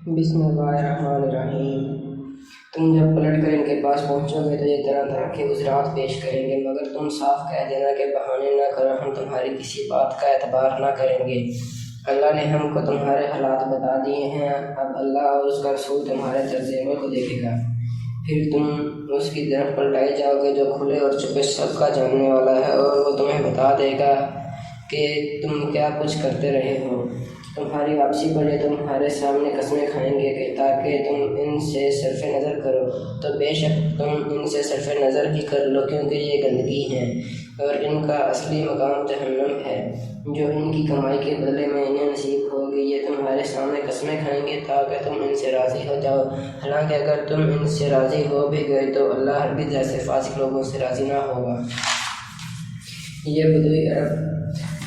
بسم اللہ الرحمن الرحیم۔ تم جب پلٹ کر ان کے پاس پہنچو گے تو یہ طرح طرح کے عذرات پیش کریں گے، مگر تم صاف کہہ دینا کہ بہانے نہ کرو، ہم تمہاری کسی بات کا اعتبار نہ کریں گے۔ اللہ نے ہم کو تمہارے حالات بتا دیے ہیں، اب اللہ اور اس کا رسول تمہارے طرز عمل کو دیکھے گا، پھر تم اس کی طرف پلٹائے جاؤ گے جو کھلے اور چھپے سب کا جاننے والا ہے، اور وہ تمہیں بتا دے گا کہ تم کیا کچھ کرتے رہے ہو۔ تمہاری واپسی پر یہ تمہارے سامنے قسمیں کھائیں گے کہ تاکہ تم ان سے صرف نظر کرو، تو بے شک تم ان سے صرف نظر ہی کر لو، کیونکہ یہ گندگی ہیں اور ان کا اصلی مقام جہنم ہے، جو ان کی کمائی کے بدلے میں انہیں نصیب ہوگی۔ یہ تمہارے سامنے قسمیں کھائیں گے تاکہ تم ان سے راضی ہو جاؤ، حالانکہ اگر تم ان سے راضی ہو بھی گئے تو اللہ ہرگز ایسے فاسق لوگوں سے راضی نہ ہوگا۔ یہ بدوی عرب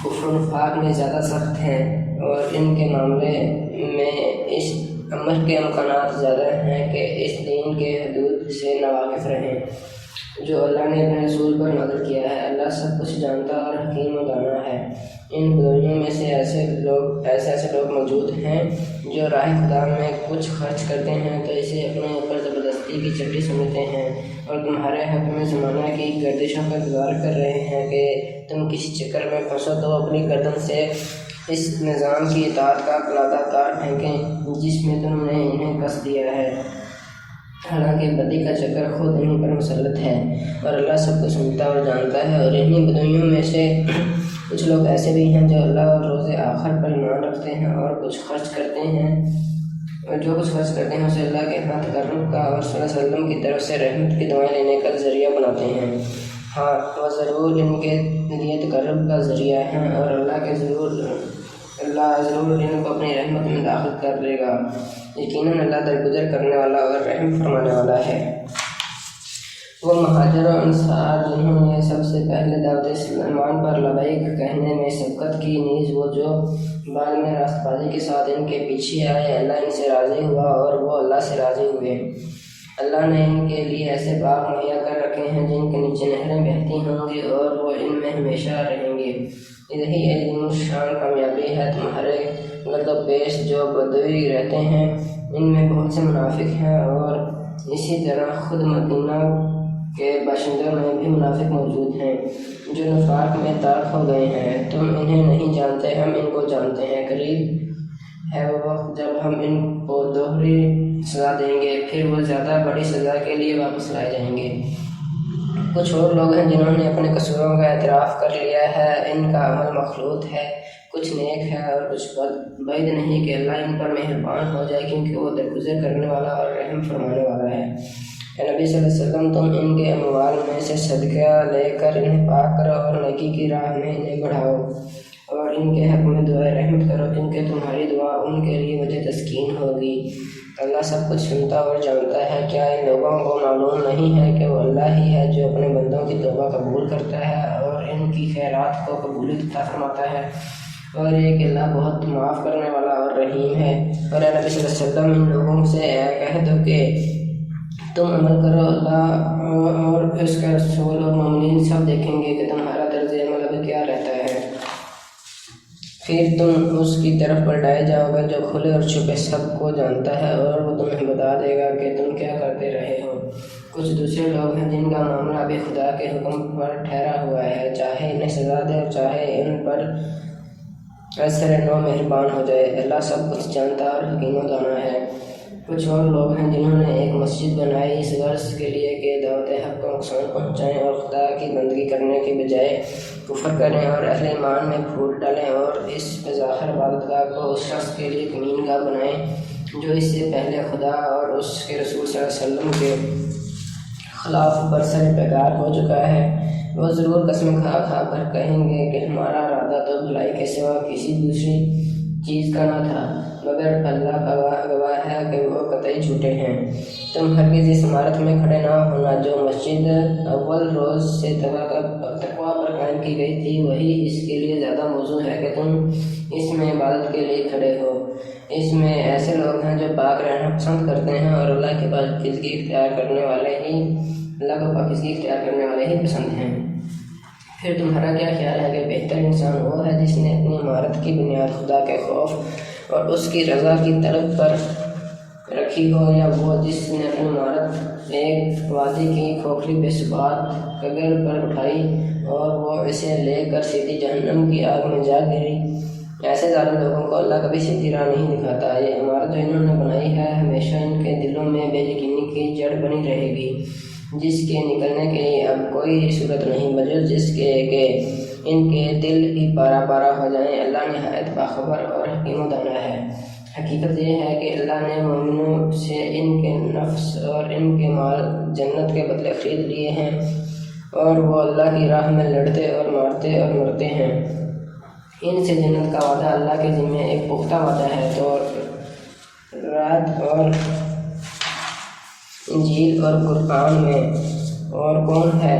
کفر و نفاق میں زیادہ سخت ہیں اور ان کے معاملے میں اس امر کے امکانات زیادہ ہیں کہ اس دین کے حدود سے ناواقف رہیں جو اللہ نے اپنے رسول پر نازل کیا ہے۔ اللہ سب کچھ جانتا اور حکیم و دانا ہے۔ ان بدویوں میں سے ایسے لوگ موجود ہیں جو راہ خدا میں کچھ خرچ کرتے ہیں تو اسے اپنے اوپر زبردستی کی چٹی سمجھتے ہیں، اور تمہارے حق میں زمانہ کی گردشوں کا انتظار کر رہے ہیں کہ تم کسی چکر میں پھنسو تو اپنی گردن سے اس نظام کی اطاعت کا قلادہ تار پھینکیں جس میں تم نے انہیں کس دیا ہے، حالانکہ بدی کا چکر خود انہیں پر مسلط ہے، اور اللہ سب کو سنتا اور جانتا ہے۔ اور انہی بدویوں میں سے کچھ لوگ ایسے بھی ہیں جو اللہ اور روز آخر پر ایمان رکھتے ہیں اور کچھ خرچ کرتے ہیں، اور جو کچھ خرچ کرتے ہیں اسے اللہ کے ہاں تقرب کا اور صلی اللہ علیہ وسلم کی طرف سے رحمت کی دعائیں لینے کا ذریعہ بناتے ہیں۔ ہاں، وہ ضرور ان کے لیے تقرب کا ذریعہ ہیں، اور اللہ ضرور ان کو اپنی رحمت میں داخل کر لے گا۔ یقیناً اللہ درگزر کرنے والا اور رحم فرمانے والا ہے۔ وہ مہاجر و انصار جنہوں نے سب سے پہلے دعوت اسلام پر لبیک کہنے میں سبقت کی، نیز وہ جو بعد میں راست بازی کے ساتھ ان کے پیچھے آئے، اللہ ان سے راضی ہوا اور وہ اللہ سے راضی ہوئے۔ اللہ نے ان کے لیے ایسے باغ مہیا کر رکھے ہیں جن کے نیچے نہریں بہتی ہوں گی اور وہ ان میں ہمیشہ رہیں گے۔ یہی عظیم الشان کامیابی ہے۔ تمہارے گرد و پیش جو بدوی رہتے ہیں ان میں بہت سے منافق ہیں، اور اسی طرح خود مدینہ کے باشندوں میں بھی منافق موجود ہیں جو نفاق میں غرق ہو گئے ہیں۔ تم انہیں نہیں جانتے، ہم ان کو جانتے ہیں۔ قریب ہے وہ وقت جب ہم ان کو دوہری سزا دیں گے، پھر وہ زیادہ بڑی سزا کے لیے واپس لائے جائیں گے۔ کچھ اور لوگ ہیں جنہوں نے اپنے قصوروں کا اعتراف کر لیا ہے، ان کا عمل مخلوط ہے، کچھ نیک ہے اور کچھ بد۔ بعید نہیں کہ اللہ ان پر مہربان ہو جائے، کیونکہ وہ درگزر کرنے والا اور رحم فرمانے والا ہے۔ اے نبی صلی اللہ علیہ وسلم، تم ان کے اموال میں سے صدقہ لے کر انہیں پاک کرو اور نیکی کی راہ میں انہیں بڑھاؤ، اور ان کے حق میں دعائے رحمت کرو، کیونکہ تمہاری دعا ان کے لیے وجہ تسکین ہوگی۔ اللہ سب کچھ سنتا اور جانتا ہے۔ کیا ان لوگوں کو معلوم نہیں ہے کہ وہ اللہ ہی ہے جو اپنے بندوں کی توبہ قبول کرتا ہے اور ان کی خیرات کو قبولیت عطا فرماتا ہے، اور یہ کہ اللہ بہت معاف کرنے والا اور رحیم ہے۔ اور اے نبی صلی اللہ علیہ وسلم، ان لوگوں سے کہہ دو کہ تم عمل کرو، اللہ اور اس کا رسول اور مومنین سب دیکھیں گے کہ تمہارا طرز عمل اب کیا رہتا ہے، پھر تم اس کی طرف پلٹائے جاؤ گے جو کھلے اور چھپے سب کو جانتا ہے، اور وہ تمہیں بتا دے گا کہ تم کیا کرتے رہے ہو۔ کچھ دوسرے لوگ ہیں جن کا معاملہ ابھی خدا کے حکم پر ٹھہرا ہوا ہے، چاہے انہیں سزا دے اور چاہے ان پر اثر نو مہربان ہو جائے۔ اللہ سب کچھ جانتا اور حکیم و دانا ہے۔ کچھ اور لوگ ہیں جنہوں نے ایک مسجد بنائی اس غرض کے لیے کہ دعوت حق کو نقصان پہنچائیں اور خدا کی بندگی کرنے کے بجائے کفر کریں اور اہل ایمان میں پھوٹ ڈالیں، اور اس بظاہر عبادت گاہ کو اس شخص کے لیے کمین گاہ بنائیں جو اس سے پہلے خدا اور اس کے رسول صلی اللہ علیہ وسلم کے خلاف برسر پیکار ہو چکا ہے۔ وہ ضرور قسم کھا کھا کر کہیں گے کہ ہمارا ارادہ تو بھلائی کے سوا کسی دوسری چیز کا نہ تھا، مگر اللہ کا گواہ ہے کہ وہ قطعی جھوٹے ہیں۔ تم ہرگز اس عمارت میں کھڑے نہ ہونا جو مسجد اول روز سے تقویٰ پر قائم کی گئی تھی، وہی اس کے لیے زیادہ موزوں ہے کہ تم اس میں عبادت کے لیے کھڑے ہو۔ اس میں ایسے لوگ ہیں جو پاک رہنا پسند کرتے ہیں اور اللہ کو پاکیزگی اختیار کرنے والے ہی پسند ہیں۔ پھر تمہارا کیا خیال ہے کہ بہتر انسان وہ ہے جس نے اپنی عمارت کی بنیاد خدا کے خوف اور اس کی رضا کی طلب پر رکھی ہو، یا وہ جس نے اپنی عمارت ایک وادی کی کھوکھلی بے ثبات کگر پر اٹھائی اور وہ اسے لے کر سیدھی جہنم کی آگ میں جا گری، ایسے ظالم لوگوں کو اللہ کبھی سیدھی راہ نہیں دکھاتا۔ یہ عمارت جو انہوں نے بنائی ہے ہمیشہ ان کے دلوں میں بے یقینی کی جڑ بنی رہے گی، جس کے نکلنے کے لیے اب کوئی صورت نہیں بجز جس کے کہ ان کے دل ہی پارا پارا ہو جائیں۔ اللہ نہایت باخبر اور حکیم و دانا ہے۔ حقیقت یہ ہے کہ اللہ نے مومنوں سے ان کے نفس اور ان کے مال جنت کے بدلے خرید لیے ہیں، اور وہ اللہ کی راہ میں لڑتے اور مارتے اور مرتے ہیں۔ ان سے جنت کا وعدہ اللہ کے ذمے ایک پختہ وعدہ ہے۔ تو رات اور انجیل اور قرآن میں اور کون ہے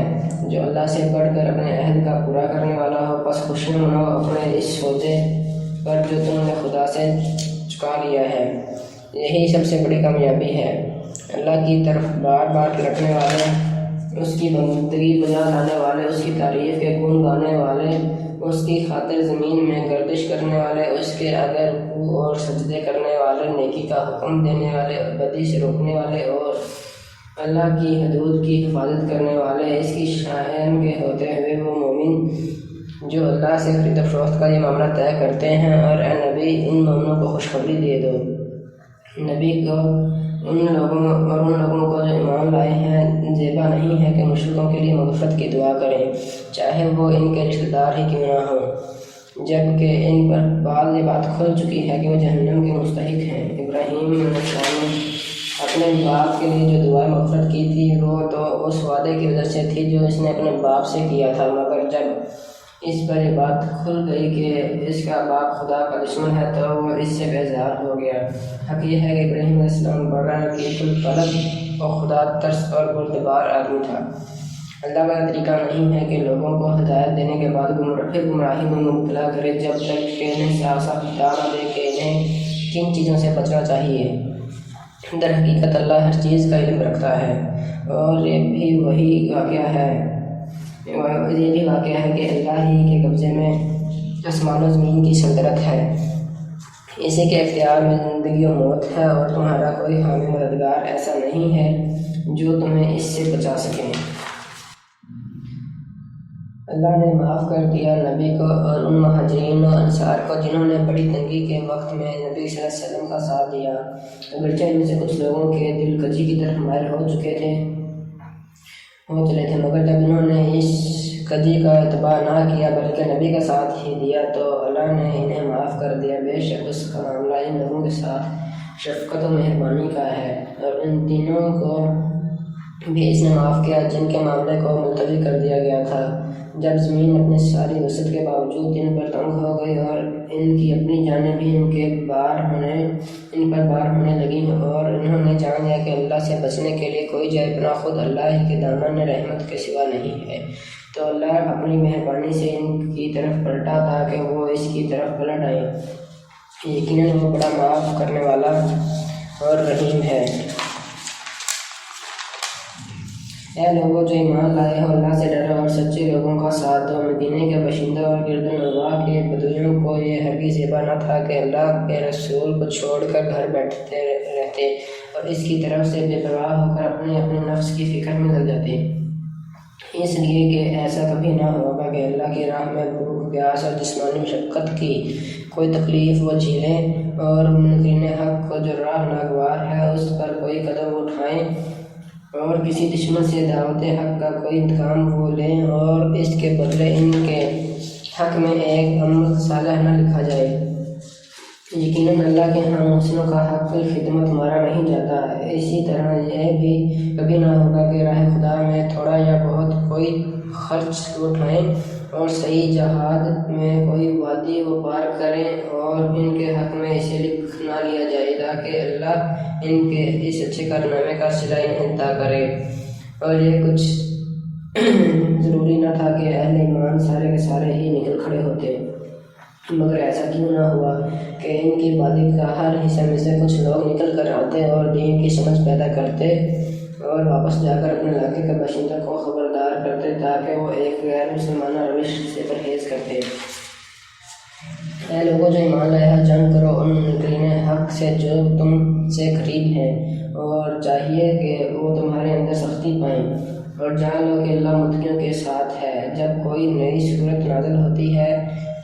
جو اللہ سے بڑھ کر اپنے عہد کا پورا کرنے والا ہو؟ پس خوشیاں مناؤ اپنے اس سودے پر جو تم نے خدا سے چکا لیا ہے، یہی سب سے بڑی کامیابی ہے۔ اللہ کی طرف بار بار لٹنے والے، اس کی بندگی بجا لانے والے، اس کی تعریف کے گن گانے والے، اس کی خاطر زمین میں گردش کرنے والے، اس کے آگے رکوع اور سجدے کرنے والے، نیکی کا حکم دینے والے اور بدی سے روکنے والے، اور اللہ کی حدود کی حفاظت کرنے والے، اس کی شائن کے ہوتے ہوئے وہ مومن جو اللہ سے خرید و فروخت کا یہ معاملہ طے کرتے ہیں۔ اور اے نبی، ان مومنوں کو خوشخبری دے دو۔ نبی کو ان لوگوں کو جو ایمان لائے ہیں زیبا نہیں ہے کہ مشرکوں کے لیے مغفرت کی دعا کریں، چاہے وہ ان کے رشتہ دار ہی کیوں نہ ہوں، جب کہ ان پر بعد یہ بات کھل چکی ہے کہ وہ جہنم کے مستحق ہیں۔ ابراہیم علیہ السلام نے اپنے باپ کے لیے جو دعا مغفرت کی تھی وہ تو اس وعدے کی وجہ سے تھی جو اس نے اپنے باپ سے کیا تھا، مگر جب اس پر یہ بات کھل گئی کہ اس کا باپ خدا کا دشمن ہے تو وہ اس سے بیزار ہو گیا۔ حق یہ ہے کہ ابراہیم علیہ السلام بڑا رقیق القلب اور خدا ترس اور بردبار آدمی تھا۔ اللہ کا طریقہ نہیں ہے کہ لوگوں کو ہدایت دینے کے بعد پھر گمراہی میں مبتلا کرے، جب تک کہ انہیں صاف صاف بتا نہ دے کہ انہیں کن چیزوں سے بچنا چاہیے۔ در حقیقت اللہ ہر چیز کا علم رکھتا ہے، اور یہ بھی واقعہ ہے کہ اللہ ہی کے قبضے میں آسمان و زمین کی سلطنت ہے، اسی کے اختیار میں زندگی و موت ہے، اور تمہارا کوئی حامی مددگار ایسا نہیں ہے جو تمہیں اس سے بچا سکے۔ اللہ نے معاف کر دیا نبی کو اور ان مہاجرین و انصار کو جنہوں نے بڑی تنگی کے وقت میں نبی صلی اللہ علیہ وسلم کا ساتھ دیا، اگرچہ ان میں سے کچھ لوگوں کے دل کجی کی طرف مائل ہو چلے تھے، مگر جب انہوں نے اس کجی کا اتباع نہ کیا بلکہ نبی کا ساتھ ہی دیا تو اللہ نے انہیں معاف کر دیا۔ بے شک اس کا معاملہ ان لوگوں کے ساتھ شفقت و مہربانی کا ہے، اور ان تینوں کو بھی اس نے معاف کیا جن کے معاملے کو ملتوی کر دیا گیا تھا، جب زمین اپنی ساری وسعت کے باوجود ان پر تنگ ہو گئی اور ان کی اپنی جانیں بھی ان پر بار ہونے لگیں، اور انہوں نے جان لیا کہ اللہ سے بچنے کے لیے کوئی جائے پناہ خود اللہ ہی کے دامن رحمت کے سوا نہیں ہے، تو اللہ اپنی مہربانی سے ان کی طرف پلٹا تاکہ وہ اس کی طرف پلٹ آئیں۔ یقیناً وہ بڑا معاف کرنے والا اور رحیم ہے۔ اے لوگوں جو ایمان لائے ہو، اللہ سے ڈرو اور سچے لوگوں کا ساتھ دو۔ مدینے کے باشندوں اور گرد و نواح کے بدویوں کو یہ ہرگز زیبا نہ تھا کہ اللہ کے رسول کو چھوڑ کر گھر بیٹھتے رہتے اور اس کی طرف سے بے پرواہ ہو کر اپنے نفس کی فکر میں لگ جاتے، اس لیے کہ ایسا کبھی نہ ہوگا کہ اللہ کی راہ میں بھوک، پیاس اور جسمانی مشقت کی کوئی تکلیف وہ جھیلیں، اور منکرین حق کو جو راہ ناگوار ہے اس پر کوئی قدم اٹھائیں، اور کسی دشمن سے دعوت حق کا کوئی انتقام وہ لیں، اور اس کے بدلے ان کے حق میں ایک عمل صالح نہ لکھا جائے۔ یقیناً اللہ کے ہاں محسنوں کا حق خدمت مارا نہیں جاتا۔ اسی طرح یہ بھی کبھی نہ ہوگا کہ راہ خدا میں تھوڑا یا بہت کوئی خرچ اٹھائیں اور صحیح جہاد میں کوئی وادی وہ پار کریں اور ان کے حق میں اسے لکھ نہ لیا جائے تاکہ اللہ ان کے اس اچھے کارنامے کا صلہ انہیں عطا کرے۔ اور یہ کچھ ضروری نہ تھا کہ اہل ایمان سارے کے سارے ہی نکل کھڑے ہوتے، مگر ایسا کیوں نہ ہوا کہ ان کی وادی کا ہر حصہ میں سے کچھ لوگ نکل کر آتے اور دین کی سمجھ پیدا کرتے اور واپس جا کر اپنے علاقے کے باشندوں کو خبردار کرتے تاکہ وہ ایک غیر مسلمانہ روش سے پرہیز کرتے۔ اے لوگوں جو ایمان لائے ہو، جنگ کرو ان منکرین حق سے جو تم سے قریب ہیں، اور چاہیے کہ وہ تمہارے اندر سختی پائیں، اور جان لو کہ اللہ متقیوں کے ساتھ ہے۔ جب کوئی نئی صورت نازل ہوتی ہے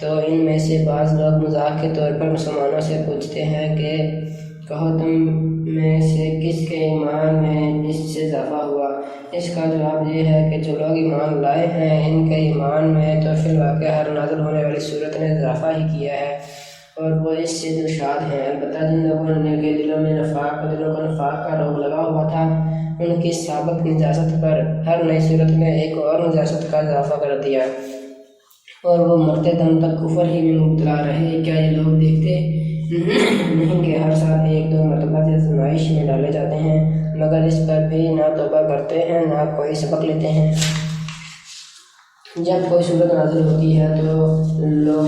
تو ان میں سے بعض لوگ مذاق کے طور پر مسلمانوں سے پوچھتے ہیں کہ کہو تم میں سے کس کے ایمان میں جس سے اضافہ ہوا؟ اس کا جواب یہ ہے کہ جو لوگ ایمان لائے ہیں ان کے ایمان میں تو فی الواقع ہر نازل ہونے والی صورت نے اضافہ ہی کیا ہے، اور وہ اس سے دلشاد ہیں۔ البتہ جن لوگوں نے کے دلوں کو نفاق کا روگ لگا ہوا تھا، ان کی سابق نجاست پر ہر نئی صورت میں ایک اور نجاست کا اضافہ کر دیا، اور وہ مرتے دم تک کفر ہی میں مبتلا رہے۔ کیا یہ لوگ دیکھتے نہیں کہ ہر سال ایک دو مرتبہ سے آزمائش میں ڈالے جاتے ہیں، مگر اس پر بھی نہ توبہ کرتے ہیں نہ کوئی سبق لیتے ہیں۔ جب کوئی صورت نازل ہوتی ہے تو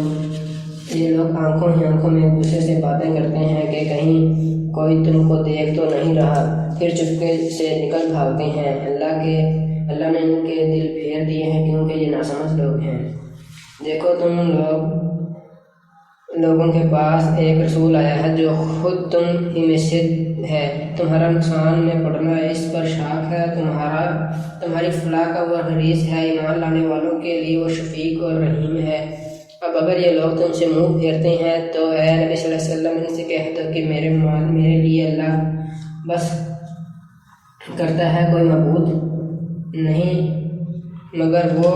یہ لوگ آنکھوں ہی آنکھوں میں ایک دوسرے سے باتیں کرتے ہیں کہ کہیں کوئی تم کو دیکھ تو نہیں رہا، پھر چپکے سے نکل بھاگتے ہیں۔ اللہ نے ان کے دل پھیر دیے ہیں کیونکہ یہ ناسمجھ لوگ ہیں۔ دیکھو تم لوگوں کے پاس ایک رسول آیا ہے جو خود تم ہی میں سے ہے، تمہارا نقصان میں پڑنا اس پر شاک ہے، تمہاری فلاح کا وہ حریص ہے، ایمان لانے والوں کے لیے وہ شفیق اور رحیم ہے۔ اب اگر یہ لوگ تم سے منہ پھیرتے ہیں تو اے نبی صلی اللہ علیہ وسلم ان سے کہہ دو کہ میرے لیے اللہ بس کرتا ہے، کوئی معبود نہیں مگر وہ،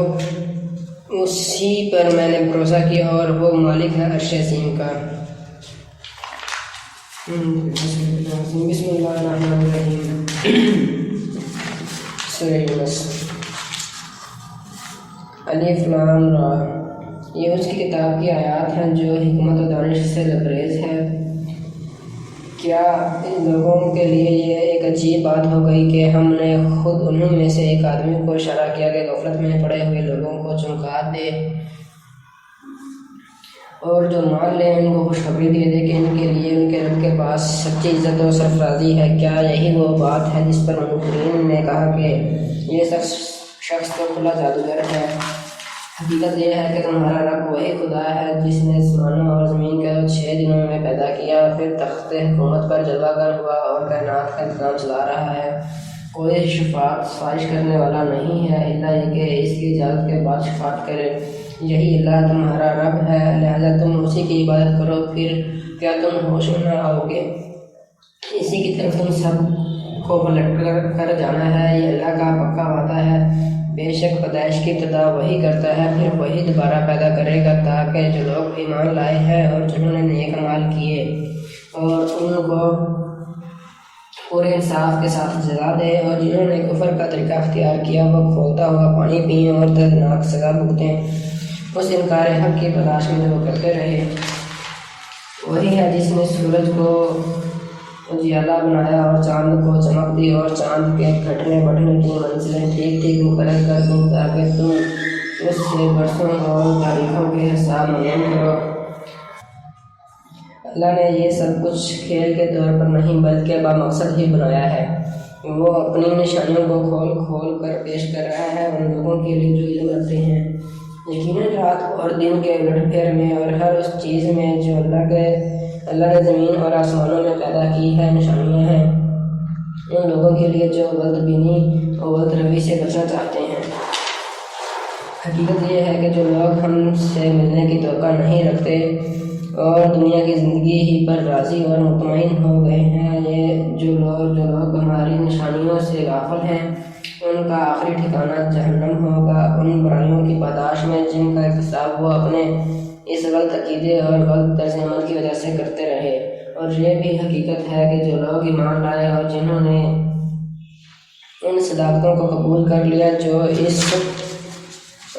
اسی پر میں نے بھروسہ کیا اور وہ مالک ہے عرش عظیم کا۔ بسم اللہ الرحمن الرحیم۔ سورہ یونس۔ الف لام را، یہ اس کی کتاب کی آیات ہیں جو حکمت و دانش سے لبریز ہے۔ کیا ان لوگوں کے لیے یہ ایک عجیب بات ہو گئی کہ ہم نے خود انہوں میں سے ایک آدمی کو اشارہ کیا کہ غفلت میں پڑے ہوئے لوگوں کو چمکا دے اور جو مان لیں ان کو خوشخبری دے دے کہ ان کے لیے ان کے رب کے پاس سچی عزت و سرفرازی ہے۔ کیا یہی وہ بات ہے جس پر منکرین نے کہا کہ یہ شخص تو کھلا جادوگر ہے؟ حقیقت یہ ہے کہ تمہارا رب وہی خدا ہے جس نے آسمانوں اور زمین کو 6 دنوں میں پیدا کیا، پھر تخت حکومت پر جلوہ گر ہوا اور کائنات کا انتظام چلا رہا ہے۔ کوئی شفاعت سفارش کرنے والا نہیں ہے الا یہ کہ اس کی اجازت کے بعد شفاعت کرے۔ یہی اللہ تمہارا رب ہے، لہذا تم اسی کی عبادت کرو، پھر کیا تم ہوش میں نہ آؤ گے؟ اسی کی طرف تم سب کو پلٹ کر جانا ہے، یہ اللہ کا پکا وعدہ ہے۔ بے شک پیدائش کی ابتدا وہی کرتا ہے، پھر وہی دوبارہ پیدا کرے گا تاکہ جو لوگ ایمان لائے ہیں اور جنہوں نے نیک اعمال کیے اور ان کو پورے انصاف کے ساتھ جزا دے، اور جنہوں نے کفر کا طریقہ اختیار کیا وہ کھولتا ہوا پانی پئیں اور دردناک سزا بھگتیں اس انکار حق کی تلاش میں جو وہ کرتے رہے۔ وہی ہے جس نے سورج کو اجالا بنایا اور چاند کو چمک دی اور چاند کے گھٹنے بڑھنے کی منزلیں ٹھیک ٹھیک مقرر کر دیں تاکہ تم اس سے برسوں اور تاریخوں کے حساب معلوم کرو۔ اللہ نے یہ سب کچھ کھیل کے طور پر نہیں بلکہ بامقصد ہی بنایا ہے۔ وہ اپنی نشانیوں کو کھول کھول کر پیش کر رہا ہے ان لوگوں کے لیے جو علم رکھتے ہیں۔ یقیناً رات اور دن کے الٹ پھیر میں اور ہر اس چیز میں جو اللہ نے زمین اور آسمانوں میں پیدا کی ہے نشانیاں ہیں ان لوگوں کے لیے جو غلط بینی اور غلط روی سے بچنا چاہتے ہیں۔ حقیقت یہ ہے کہ جو لوگ ہم سے ملنے کی توقع نہیں رکھتے اور دنیا کی زندگی ہی پر راضی اور مطمئن ہو گئے ہیں، یہ جو لوگ ہماری نشانیوں سے غافل ہیں ان کا آخری ٹھکانہ جہنم ہوگا، ان برائیوں کی پاداش میں جن کا ارتکاب وہ اپنے اس غلط عقیدے اور غلط طرز عمل کی وجہ سے کرتے رہے۔ اور یہ بھی حقیقت ہے کہ جو لوگ ایمان لائے اور جنہوں نے ان صداقتوں کو قبول کر لیا جو اس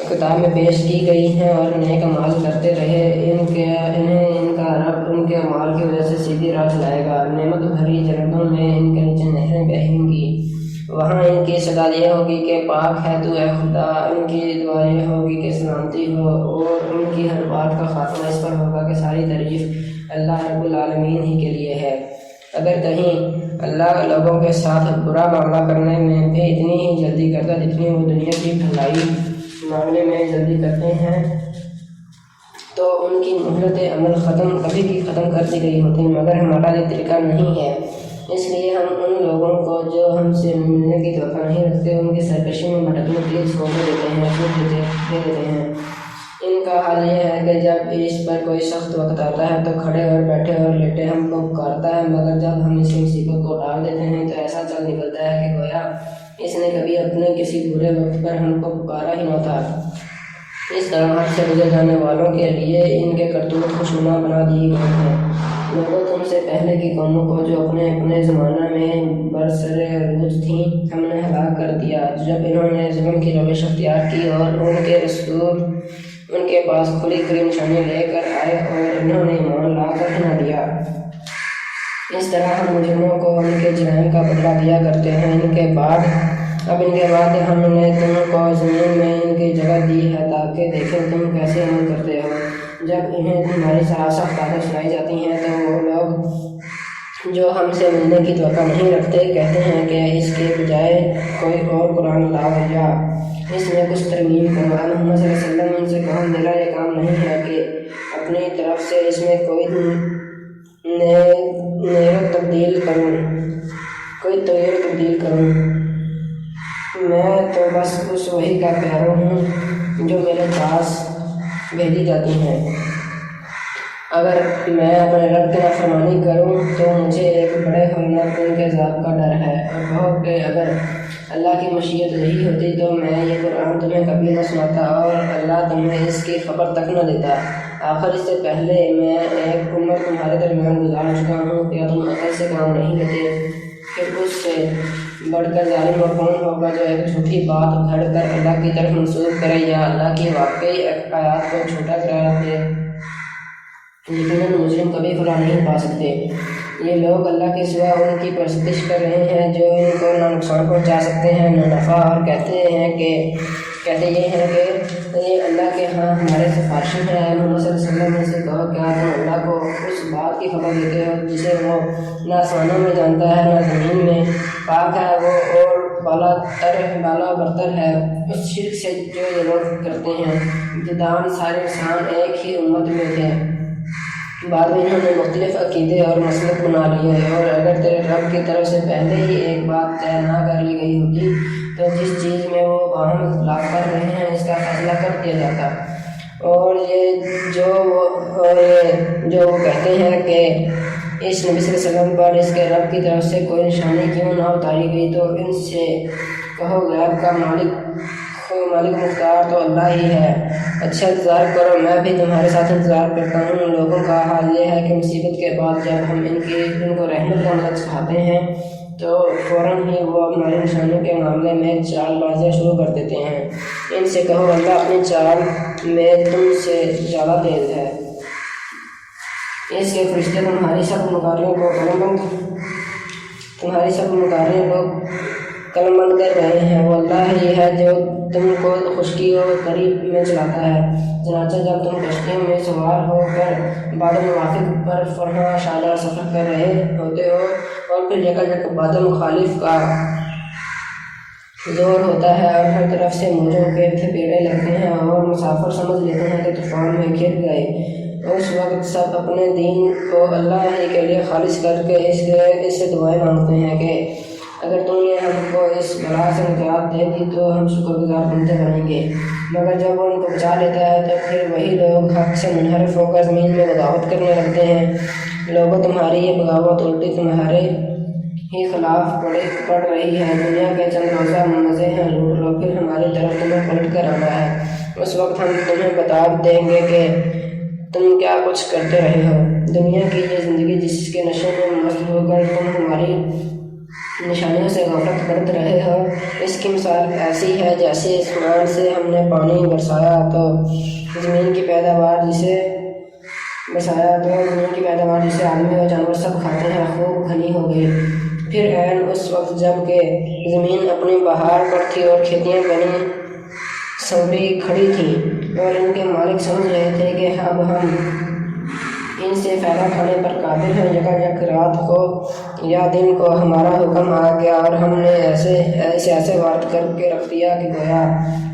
کتاب میں پیش کی گئی ہیں اور نیک اعمال کرتے رہے، انہیں ان کا رب ان کے اعمال کی وجہ سے سیدھی راہ چلائے گا۔ نعمت بھری جنتوں میں ان کے نیچے نہریں بہیں گی، وہاں ان کی صدا یہ ہوگی کہ پاک ہے تو اے خدا، ان کی دعا یہ ہوگی کہ سلامتی ہو، اور ان کی ہر بات کا خاتمہ اس پر ہوگا کہ ساری تعریف اللہ رب العالمین ہی کے لیے ہے۔ اگر کہیں اللہ لوگوں کے ساتھ برا معاملہ کرنے میں بھی اتنی ہی جلدی کرتا جتنی وہ دنیا کی بھلائی مانگنے میں جلدی کرتے ہیں تو ان کی مہلت عمل کبھی کی ختم کر دی گئی ہوتی، مگر ہمارا یہ طریقہ نہیں ہے۔ اس لیے ہم ان لوگوں کو جو ہم سے ملنے کی توقع نہیں رکھتے ان کی سرکشی میں بھٹکنے کے لیے چھوڑ دیتے ہیں، دے دیتے ہیں۔ ان کا حال یہ ہے کہ جب اس پر کوئی سخت وقت آتا ہے تو کھڑے اور بیٹھے اور لیٹے ہم کو پکارتا ہے، مگر جب ہم اس مصیبت کو ٹال دیتے ہیں تو ایسا چل نکلتا ہے کہ گویا اس نے کبھی اپنے کسی برے وقت پر ہم کو پکارا ہی نہ تھا۔ اس طرح حد سے گزر جانے والوں کے لیے ان کے کرتوت خوشنما بنا دیے گئے ہیں۔ لوگوں، تم سے پہلے کی قوموں کو جو اپنے اپنے زمانہ میں برسر عروج تھیں ہم نے ہلاک کر دیا، جب انہوں نے ظلم کی روش اختیار کی اور ان کے رسول ان کے پاس کھلی کھلی نشانی لے کر آئے اور انہوں نے ایمان لا کر ہی نہ دیا۔ اس طرح ہم مجرموں کو ان کے جرائم کا بدلہ دیا کرتے ہیں۔ ان کے بعد ہم نے تم کو زمین میں ان کی جگہ دی ہے تاکہ دیکھیں تم کیسے عمل کرتے ہو۔ جب انہیں ہماری سخت باتیں سنائی جاتی ہیں تو وہ لوگ جو ہم سے ملنے کی توقع نہیں رکھتے کہتے ہیں کہ اس کے بجائے کوئی اور قرآن لاؤ یا اس میں کچھ ترمیم کرو۔ محمد صلی اللہ علیہ وسلم ان سے کہو، میرا یہ کام نہیں ہے کہ اپنی طرف سے اس میں کوئی تغیر تبدیل کروں، میں تو بس اس وحی کا پیرو ہوں جو میرے پاس بھیجی جاتی ہے۔ اگر میں اپنے رب کی نافرمانی کروں تو مجھے ایک بڑے ہولناک دن کے عذاب کا ڈر ہے، اور کہو کہ اگر اللہ کی مشیت یہی ہوتی تو میں یہ قرآن تمہیں کبھی نہ سناتا اور اللہ تمہیں اس کی خبر تک نہ دیتا۔ آخر اس سے پہلے میں ایک عمر تمہارے درمیان گزار چکا ہوں، کیا تم عقل سے کام نہیں لیتے؟ پھر اس سے بڑھ کر ظالم اور کون ہوگا جو ایک جھوٹی بات گھڑ کر اللہ کی طرف منسوب کرے یا اللہ کی واقعی آیات کو چھوٹا قرار دے؟ یقیناً مجرم کبھی فلاح نہیں پا سکتے۔ یہ لوگ اللہ کے سوا ان کی پرستش کر رہے ہیں جو ان کو نہ نقصان پہنچا سکتے ہیں نہ نفع، اور کہتے یہ ہیں کہ یہ اللہ کے ہاں ہمارے سفارشی ہیں۔ محمد صلی اللہ علیہ وسلم سے کہو، کیا تم اللہ کو اس بات کی خبر دیتے ہو جسے وہ نہ آسمانوں میں جانتا ہے نہ زمین میں، پاک ہے وہ اور بالا برتر ہے اس شرک سے جو یہ لوگ کرتے ہیں۔ ابتداءً سارے انسان ایک ہی امت میں تھے، بعد میں انہوں نے مختلف عقیدے اور مسلک بنا لیے، اور اگر تیرے رب کی طرف سے پہلے ہی ایک بات طے نہ کر لی گئی ہوتی تو جس چیز میں وہ باہم اختلاف کر رہے ہیں اس کا فیصلہ کر دیا جاتا۔ اور یہ جو وہ کہتے ہیں کہ اس نبی صلی اللہ علیہ وسلم پر اس کے رب کی طرف سے کوئی نشانی کیوں نہ اتاری گئی، تو ان سے کہو، غیب کا مالک مختار تو اللہ ہی ہے۔ اچھا انتظار کرو، میں بھی تمہارے ساتھ انتظار کرتا ہوں۔ لوگوں کا حال یہ ہے کہ مصیبت کے بعد جب ہم ان کو رحمت کا مدد سکھاتے ہیں تو فوراً ہی وہ ہماری نشانیوں کے معاملے میں چال بازیاں شروع کر دیتے ہیں۔ ان سے کہو، اللہ اپنی چال میں تم سے زیادہ تیز ہے۔ اس کے فرشتے تمہاری سب مکاریوں کو قلم بند کر رہے ہیں۔ وہ اللہ ہی ہے جو تم کو خشکی اور قریب میں چلاتا ہے۔ چنانچہ جب تم کشتیوں میں سوار ہو کر بادل موافق پر فرحاں شاداب سفر کر رہے ہوتے ہو اور پھر یکایک بادل مخالف کا زور ہوتا ہے اور ہر طرف سے موجوں کے تھپیڑے لگتے ہیں اور مسافر سمجھ لیتے ہیں کہ طوفان میں گر گئے، اس وقت سب اپنے دین کو اللہ ہی کے لیے خالص کر کے اس سے دعائیں مانگتے ہیں کہ اگر تم نے ہم کو اس بلا سے نجات دے دی تو ہم شکر گزار بندے بنیں گے۔ مگر جب وہ ان کو بچا لیتا ہے تو پھر وہی لوگ حق سے منحرف ہو کر زمین میں بغاوت کرنے لگتے ہیں۔ لوگوں، تمہاری یہ بغاوت الٹی تمہارے ہی خلاف پڑ رہی ہے۔ دنیا کے چند روزہ مزے ہیں، لوٹ لو، پھر ہماری طرف تمہیں پلٹ کر آنا ہے۔ اس وقت ہم تمہیں بتا دیں گے کہ تم کیا کچھ کرتے رہے ہو۔ دنیا کی یہ زندگی جس کے نشے میں مست ہو کر تم ہماری نشانیوں سے غفلت برت رہے ہو، اس کی مثال ایسی ہے جیسے آسمان سے ہم نے پانی برسایا تو زمین کی پیداوار جسے آدمی اور جانور سب کھاتے ہیں خوب گھنی ہو گئی۔ پھر عین اس وقت جب کہ زمین اپنی بہار پر تھی اور کھیتیاں بنی سنوری کھڑی تھیں اور ان کے مالک سمجھ رہے تھے کہ اب ہم ان سے فائدہ کھانے پر قادر ہیں، یکایک رات کو یا دن کو ہمارا حکم آ گیا اور ہم نے ایسے وارد کر کے رکھ دیا کہ گویا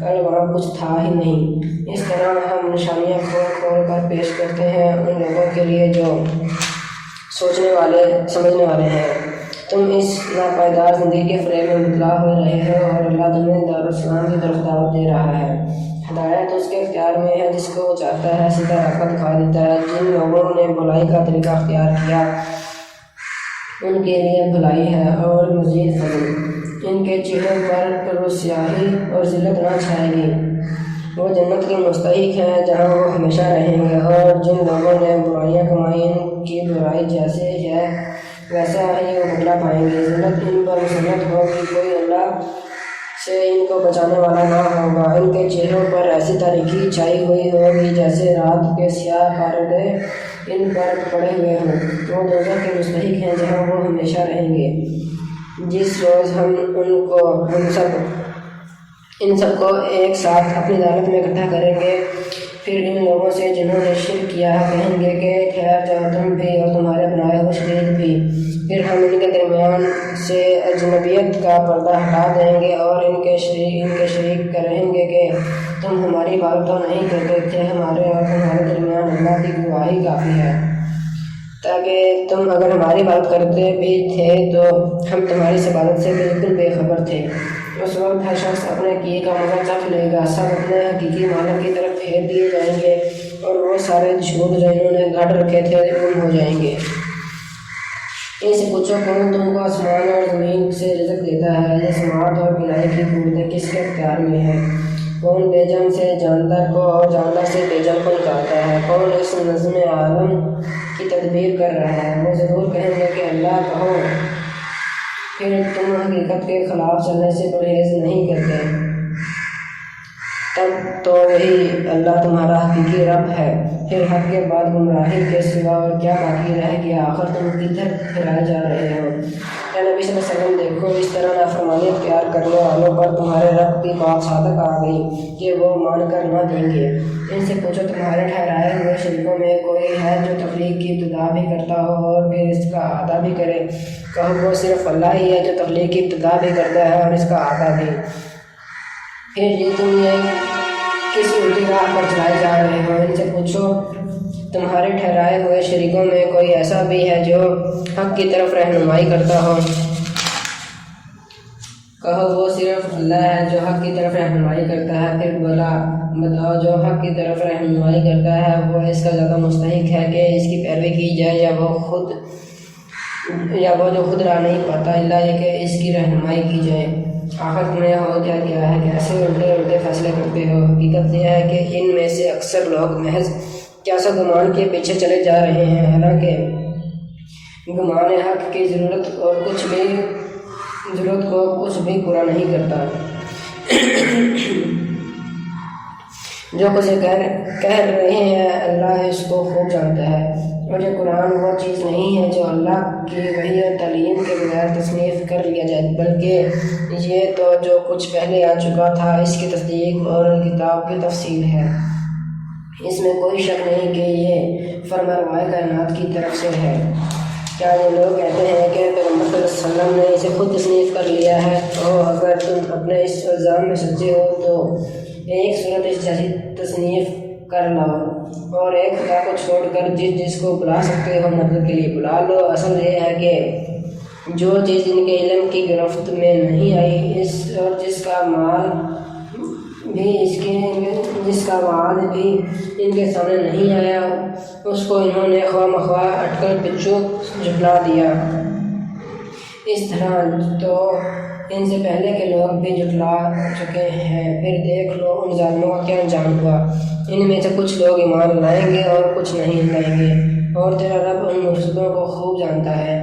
کل وہاں کچھ تھا ہی نہیں۔ اس طرح ہم نشانیاں کھول کھول کر پیش کرتے ہیں ان لوگوں کے لیے جو سوچنے والے سمجھنے والے ہیں۔ تم اس ناپائیدار زندگی کے فریب میں مبتلا ہو رہے ہو اور اللہ تمہیں دارالسلام کی طرف دعوت دے رہا ہے۔ ہدایت اس کے اختیار میں ہے جس کو وہ چاہتا ہے، سیدھا راستہ دکھا دیتا ہے۔ جن لوگوں نے بھلائی کا طریقہ اختیار کیا ان کے لیے بھلائی ہے اور مزید فضل۔ ان کے چہروں پر رسوائی اور ذلت نہ چھائے گی، وہ جنت کے مستحق ہیں جہاں وہ ہمیشہ رہیں گے۔ اور جن لوگوں نے برائیاں کمائی ان کی برائی جیسے ہے ویسا ہی وہ بدلہ پائیں گے۔ ذلت ان پر مسلط ہوگی، کوئی اللہ سے ان کو بچانے والا نہ ہوگا۔ ان کے چہروں پر ایسی تاریکی چھائی ہوئی ہوگی جیسے رات کے سیاہ پردے ان پر پڑے ہوئے ہوں۔ وہ دوزخ کے مستحق ہیں جہاں وہ ہمیشہ رہیں گے۔ جس روز ہم ان سب کو ایک ساتھ اپنی عدالت میں اکٹھا کریں گے، پھر ان لوگوں سے جنہوں نے شرک کیا ہے کہیں گے کہ ٹھہر جاؤ تم بھی اور تمہارے بنائے ہوئے شریک بھی۔ پھر ہم ان کے درمیان سے اجنبیت کا پردہ ہٹا دیں گے اور ان کے شریک کہیں گے کہ تم ہماری عبادت تو نہیں کرتے تھے، ہمارے اور تمہارے درمیان اللہ کی گواہی کافی ہے، تاکہ تم اگر ہماری عبادت کرتے بھی تھے تو ہم تمہاری اس عبادت سے بالکل بے خبر تھے۔ اس وقت ہر شخص اپنے کیے کا مزہ چکھ لے گا، سب اپنے حقیقی مالک کی طرف پھیر دیے جائیں گے اور وہ سارے جھوٹ جو انہوں نے گھڑ رکھے تھے گم ہو جائیں گے۔ ان سے پوچھو کون تم کو آسمان اور زمین سے رزق دیتا ہے؟ یہ سماعت اور بینائی کی قوتیں کس کے اختیار میں ہے؟ کون بے جان سے جاندار کو اور جاندار سے بے جان کو نکالتا ہے؟ کون اس نظم عالم کی تدبیر کر رہا ہے؟ وہ ضرور کہیں گے کہ اللہ۔ کہو پھر تم حقیقت کے خلاف چلنے سے پرہیز نہیں کرتے، تب تو وہی اللہ تمہارا حقیقی رب ہے۔ پھر حق کے بعد گمراہی کے سوا اور کیا باقی رہ گیا؟ آخر تم کدھر پھرائے جا رہے ہو؟ اے نبی صلی اللہ علیہ وسلم، دیکھو اس طرح نافرمانی اختیار کرنے والوں پر تمہارے رب کی بات صادق آ گئی کہ وہ مان کر نہ دیں گے۔ ان سے پوچھو تمہارے ٹھہرائے ہوئے شریکوں میں کوئی ہے جو تخلیق کی ابتدا بھی کرتا ہو اور پھر اس کا اعادہ بھی کرے؟ کہو وہ صرف اللہ ہی ہے جو تخلیق کی ابتدا بھی کرتا ہے اور اس کا اعادہ بھی۔ پھر تم کس الٹی راہ پر چلائے جا رہے ہو؟ ان سے پوچھو تمہارے ٹھہرائے ہوئے شریکوں میں کوئی ایسا بھی ہے جو حق کی طرف رہنمائی کرتا ہو؟ کہو وہ صرف اللہ ہے جو حق کی طرف رہنمائی کرتا ہے۔ پھر بتاؤ جو حق کی طرف رہنمائی کرتا ہے وہ اس کا زیادہ مستحق ہے کہ اس کی پیروی کی جائے یا وہ جو خود راہ نہیں پاتا اللہ یہ کہ اس کی رہنمائی کی جائے؟ آخر تمہیں ہو کیا ہے کہ ایسے الٹے فیصلے کرتے ہو؟ حقیقت یہ ہے کہ ان میں سے اکثر لوگ محض کیسا گمان کے پیچھے چلے جا رہے ہیں، حالانکہ گمان حق کی ضرورت کو کچھ بھی پورا نہیں کرتا۔ جو کچھ کہہ رہے ہیں اللہ اس کو خوب جانتا ہے، اور یہ قرآن وہ چیز نہیں ہے جو اللہ کی وحی اور تعلیم کے بغیر تصنیف کر لیا جائے، بلکہ یہ تو جو کچھ پہلے آ چکا تھا اس کی تصدیق اور کتاب کی تفصیل ہے۔ اس میں کوئی شک نہیں کہ یہ فرمانروائے کائنات کی طرف سے ہے۔ کیا یہ لوگ کہتے ہیں کہ پیغمبر صلی اللہ علیہ وسلم نے اسے خود تصنیف کر لیا ہے؟ اور اگر تم اپنے اس الزام میں سچے ہو تو ایک صورت اس جیسی تصنیف کر لاؤ اور ایک خدا کو چھوڑ کر جس کو بلا سکتے ہو مدد کے لیے بلا لو۔ اصل یہ ہے کہ جو چیز ان کے علم کی گرفت میں نہیں آئی اور جس کا مال بھی ان کے سامنے نہیں آیا اس کو انہوں نے خواہ مخواہ اٹکل پچو جھٹلا دیا۔ اس طرح تو ان سے پہلے کے لوگ بھی جھٹلا چکے ہیں۔ پھر دیکھ لو ان ظالموں کا کیا انجام ہوا۔ ان میں سے کچھ لوگ ایمان لائیں گے اور کچھ نہیں لائیں گے، اور تیرا رب ان مفسدوں کو خوب جانتا ہے۔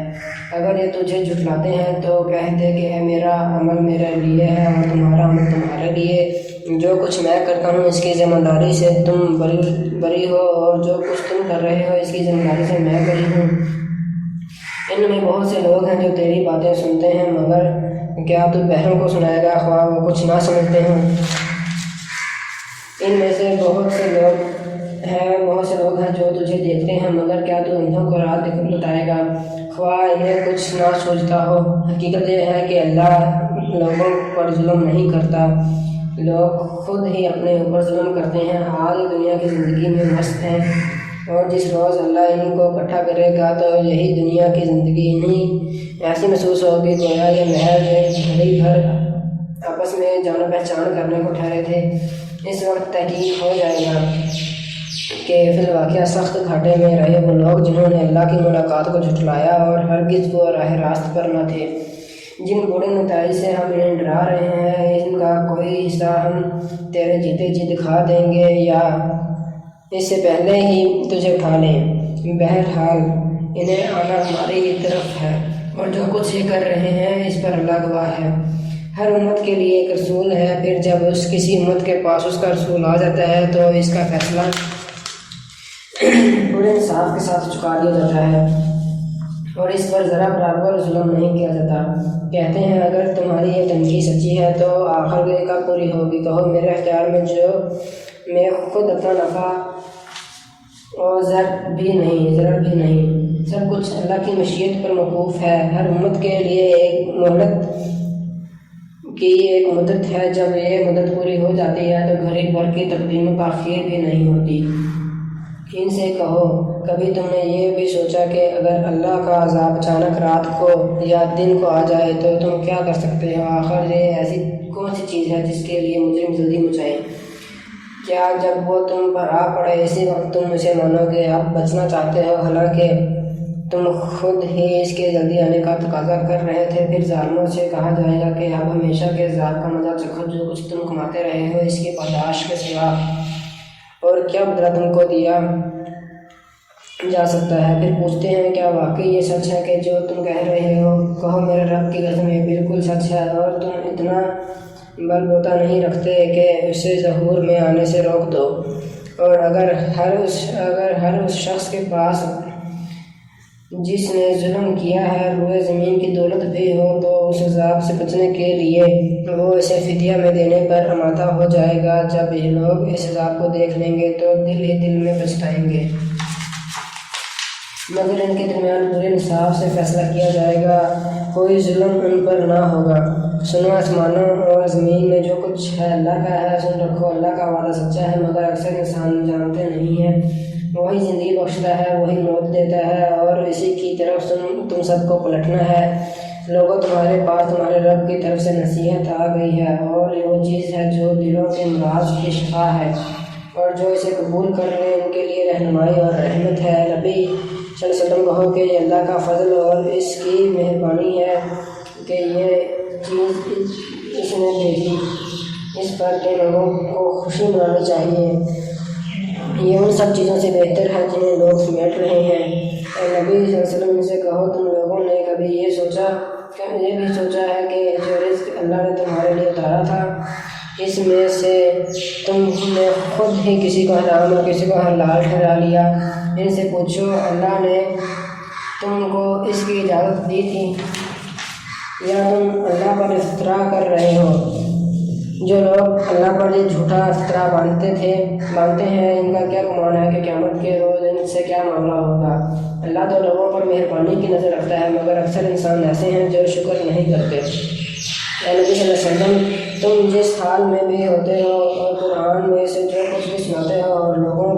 اگر یہ تجھے جھٹلاتے ہیں تو کہہ دے کہ میرا عمل میرے لیے ہے اور تمہارا عمل تمہارے لیے، جو کچھ میں کرتا ہوں اس کی ذمہ داری سے تم بری ہو اور جو کچھ تم کر رہے ہو اس کی ذمہ داری سے میں بری ہوں۔ ان میں بہت سے لوگ ہیں جو تیری باتیں سنتے ہیں، مگر کیا تو بہروں کو سنائے گا خواہ وہ کچھ نہ سمجھتے ہوں؟ ان میں سے بہت سے لوگ ہیں جو تجھے دیکھتے ہیں، مگر کیا تو اندھوں کو راہ بتائے گا خواہ انہیں کچھ نہ سوچتا ہو۔ حقیقت یہ ہے کہ اللہ لوگوں پر ظلم نہیں کرتا، لوگ خود ہی اپنے اوپر ظلم کرتے ہیں، حال دنیا کی زندگی میں مست ہیں، اور جس روز اللہ ان کو اکٹھا کرے گا تو یہی دنیا کی زندگی انہیں ایسی محسوس ہوگی گویا یہ محض ایک گھڑی بھر آپس میں جان پہچان کرنے کو ٹھہرے تھے۔ اس وقت تحقیق ہو جائے گا کہ فی الواقعہ سخت گھاٹے میں رہے وہ لوگ جنہوں نے اللہ کی ملاقات کو جھٹلایا اور ہرگز وہ راہ راست پر نہ تھے۔ جن برے نتائج سے ہم انہیں ڈرا رہے ہیں ان کا کوئی حصہ ہم تیرے جیتے جی دکھا دیں گے یا اس سے پہلے ہی تجھے اٹھا لیں۔ بہرحال انہیں آنا ہماری ہی طرف ہے اور جو کچھ یہ کر رہے ہیں اس پر اللہ گواہ ہے۔ ہر امت کے لیے ایک رسول ہے، پھر جب کسی امت کے پاس اس کا رسول آ جاتا ہے تو اس کا فیصلہ پورے انصاف کے ساتھ چکا دیا جاتا ہے اور اس پر ذرا برابر ظلم نہیں کیا جاتا۔ کہتے ہیں اگر تمہاری یہ تنقید سچی ہے تو آخر یہ کب پوری ہوگی؟ کہو میرے اختیار میں جو میں خود اپنا نفع اور ضرر بھی نہیں، سب کچھ اللہ کی مشیت پر موقوف ہے۔ ہر امت کے لیے ایک مہلت کی ایک مدت ہے، جب یہ مدت پوری ہو جاتی ہے تو گھڑی بھر کی تقدیم و تاخیر بھی نہیں ہوتی۔ ان سے کہو کبھی تم نے یہ بھی سوچا کہ اگر اللہ کا عذاب اچانک رات کو یا دن کو آ جائے تو تم کیا کر سکتے ہو؟ آخر یہ ایسی کون سی چیز ہے جس کے لیے مجرم جلدی مچائیں؟ کیا جب وہ تم پر آ پڑے اسی وقت تم اسے مانو گے؟ اب بچنا چاہتے ہو حالانکہ تم خود ہی اس کے جلدی آنے کا تقاضا کر رہے تھے۔ پھر ظالموں سے کہا جائے گا کہ اب ہمیشہ کے عذاب کا مزہ چکھو، جو کچھ تم کماتے رہے ہو اس کی پاداش کے سوا اور کیا بدلہ تم کو دیا جا سکتا ہے؟ پھر پوچھتے ہیں کیا واقعی یہ سچ ہے کہ جو تم کہہ رہے ہو؟ کہو میرے رب کی قسم یہ بالکل سچ ہے، اور تم اتنا بل بوتا نہیں رکھتے کہ اسے ظہور میں آنے سے روک دو۔ اور اگر ہر اس شخص کے پاس جس نے ظلم کیا ہے روئے زمین کی دولت بھی ہو تو اس عذاب سے بچنے کے لیے وہ اسے فدیہ میں دینے پر آمادہ ہو جائے گا۔ جب یہ لوگ اس عذاب کو دیکھ لیں گے تو دل ہی دل میں پچھتائیں گے، مگر ان کے درمیان پورے انصاف سے فیصلہ کیا جائے گا، کوئی ظلم ان پر نہ ہوگا۔ سنو آسمانوں اور زمین میں جو کچھ ہے اللہ کا ہے، سن رکھو اللہ کا وعدہ سچا ہے مگر اکثر انسان جانتے نہیں ہیں۔ وہی زندگی بخشتا ہے، وہی موت دیتا ہے اور اسی کی طرف تم سب کو پلٹنا ہے۔ لوگوں تمہارے پاس تمہارے رب کی طرف سے نصیحت آ گئی ہے اور یہ وہ چیز ہے جو دلوں کے امراض کی شفا ہے، اور جو اسے قبول کر لیں ان کے لیے رہنمائی اور رحمت ہے۔ نبی صلی اللہ علیہ وسلم کہو کہ یہ اللہ کا فضل اور اس کی مہربانی ہے کہ یہ چیز اس نے بھیجی، اس پر کہ لوگوں کو خوشی منانی چاہیے۔ یہ ان سب چیزوں سے بہتر ہے جنہیں لوگ سمیٹ رہے ہیں۔ اے نبی صلی اللہ علیہ وسلم ان سے کہو تم لوگوں نے کبھی یہ بھی سوچا ہے کہ جو رزق اللہ نے تمہارے لیے اتارا تھا اس میں سے تم نے خود ہی کسی کو حرام اور کسی کو حلال ٹھہرا لیا؟ ان سے پوچھو اللہ نے تم کو اس کی اجازت دی تھی یا تم اللہ پر افتراء کر رہے ہو؟ جو لوگ اللہ پر یہ جھوٹا افتراء باندھتے ہیں ان کا کیا گمان ہے کہ قیامت کے روز ان سے کیا معاملہ ہوگا؟ اللہ تو لوگوں پر مہربانی کی نظر رکھتا ہے مگر اکثر انسان ایسے ہیں جو شکر نہیں کرتے۔ اے نبی صلی اللہ علیہ وسلم تم جس حال میں بھی ہوتے ہو اور قرآن میں سے جو کچھ بھی سناتے ہو اور لوگوں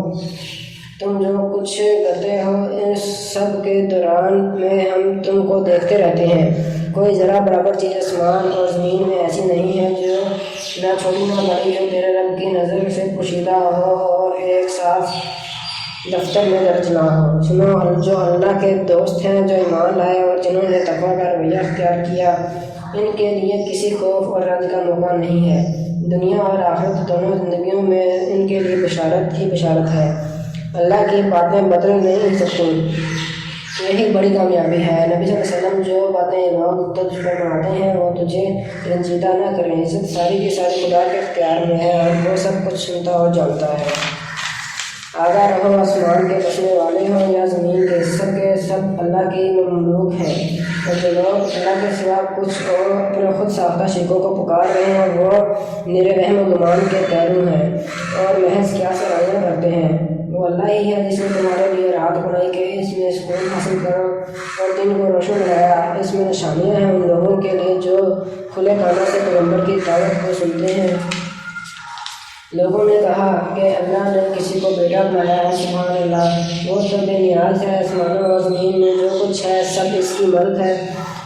تم جو کچھ کرتے ہو ان سب کے دوران میں ہم تم کو دیکھتے رہتے ہیں۔ کوئی ذرا برابر چیز آسمان اور زمین میں ایسی نہیں ہے جو نہ چھوٹی نہ بڑی جو تیرے رب کی نظر سے پوشیدہ ہو اور ایک صاف دفتر میں درج نہ ہو۔ سنو جو اللہ کے دوست ہیں جو ایمان لائے اور جنہوں نے تقویٰ کا رویہ اختیار کیا ان کے لیے کسی خوف اور رنج کا موقع نہیں ہے۔ دنیا اور آخرت دونوں زندگیوں میں ان کے لیے بشارت ہی بشارت ہے۔ اللہ کی باتیں بدل نہیں سکتی، یہی بڑی کامیابی ہے۔ نبی صلی اللہ علیہ وسلم جو باتیں لوگ تجھ پر بناتے ہیں وہ تجھے رنجیدہ نہ کریں، عزت ساری کی ساری خدا کے اختیار میں ہے اور وہ سب کچھ سنتا اور جانتا ہے۔ آگاہ رہو آسمان کے بسنے والے ہوں یا زمین کے، سب اللہ کی مملوک ہیں، اور جو لوگ اللہ کے سوا کچھ اور اپنے خود ساختہ شریکوں کو پکار رہے ہیں وہ نرے وہم و گمان کے پیرو ہیں اور محض کیا سرائیاں کرتے ہیں۔ وہ اللہ ہی ہے جس نے تمہارے لیے رات بنائی کہ اس میں سکون حاصل کرو اور دن کو روشن بنایا۔ اس میں نشانیاں ہیں ان لوگوں کے لیے جو کھلے کانوں سے پیغمبر کی دعوت کو سنتے ہیں۔ لوگوں نے کہا کہ اللہ نے کسی کو بیٹا بنایا ہے، سبحان اللہ، وہ تو بے نیاز ہے، آسمانوں اور زمین میں جو کچھ ہے سب اس کی ملک ہے۔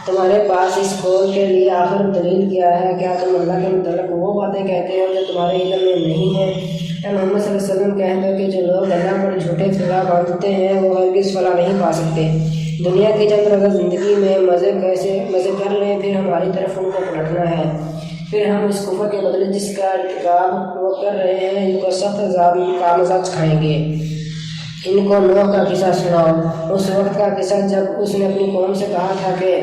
تمہارے پاس اس قول کے لیے آخر دلیل کیا ہے؟ کیا تم اللہ کے متعلق وہ باتیں کہتے ہو جو تمہارے علم میں نہیں ہیں؟ اے محمد صلی اللہ علیہ وسلم کہہ دو کہ جو لوگ اللہ پر جھوٹے فلاح باندھتے ہیں وہ ہرگز فلاح نہیں پا سکتے۔ دنیا کی چند روزہ زندگی میں مزے کر لیں، پھر ہماری طرف ان کو پلٹنا ہے، پھر ہم اس کفر کے بدلے جس کا ارتکاب وہ کر رہے ہیں ان کو سخت عذاب کا مزہ چکھائیں گے۔ ان کو نوح کا قصہ سناؤ، اس وقت کا قصہ جب اس نے اپنی قوم سے کہا تھا کہ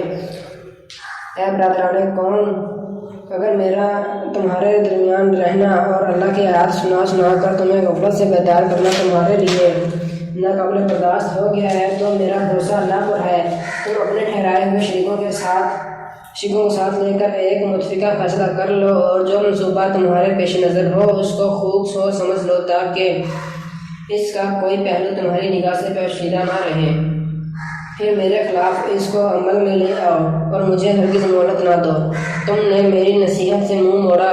اے برادران قوم، اگر میرا تمہارے درمیان رہنا اور اللہ کی آیات سنا کر تمہیں غفلت سے بیدار کرنا تمہارے لیے ناقابل برداشت ہو گیا ہے تو میرا بھروسہ اللہ پر ہے۔ تم اپنے ٹھہرائے ہوئے شریکوں کو ساتھ لے کر ایک متفقہ فیصلہ کر لو اور جو منصوبہ تمہارے پیش نظر ہو اس کو خوب سوچ سمجھ لو تاکہ اس کا کوئی پہلو تمہاری نگاہ سے پوشیدہ نہ رہے، پھر میرے خلاف اس کو عمل میں لے آؤ اور مجھے ہرگز مہلت نہ دو۔ تم نے میری نصیحت سے منہ موڑا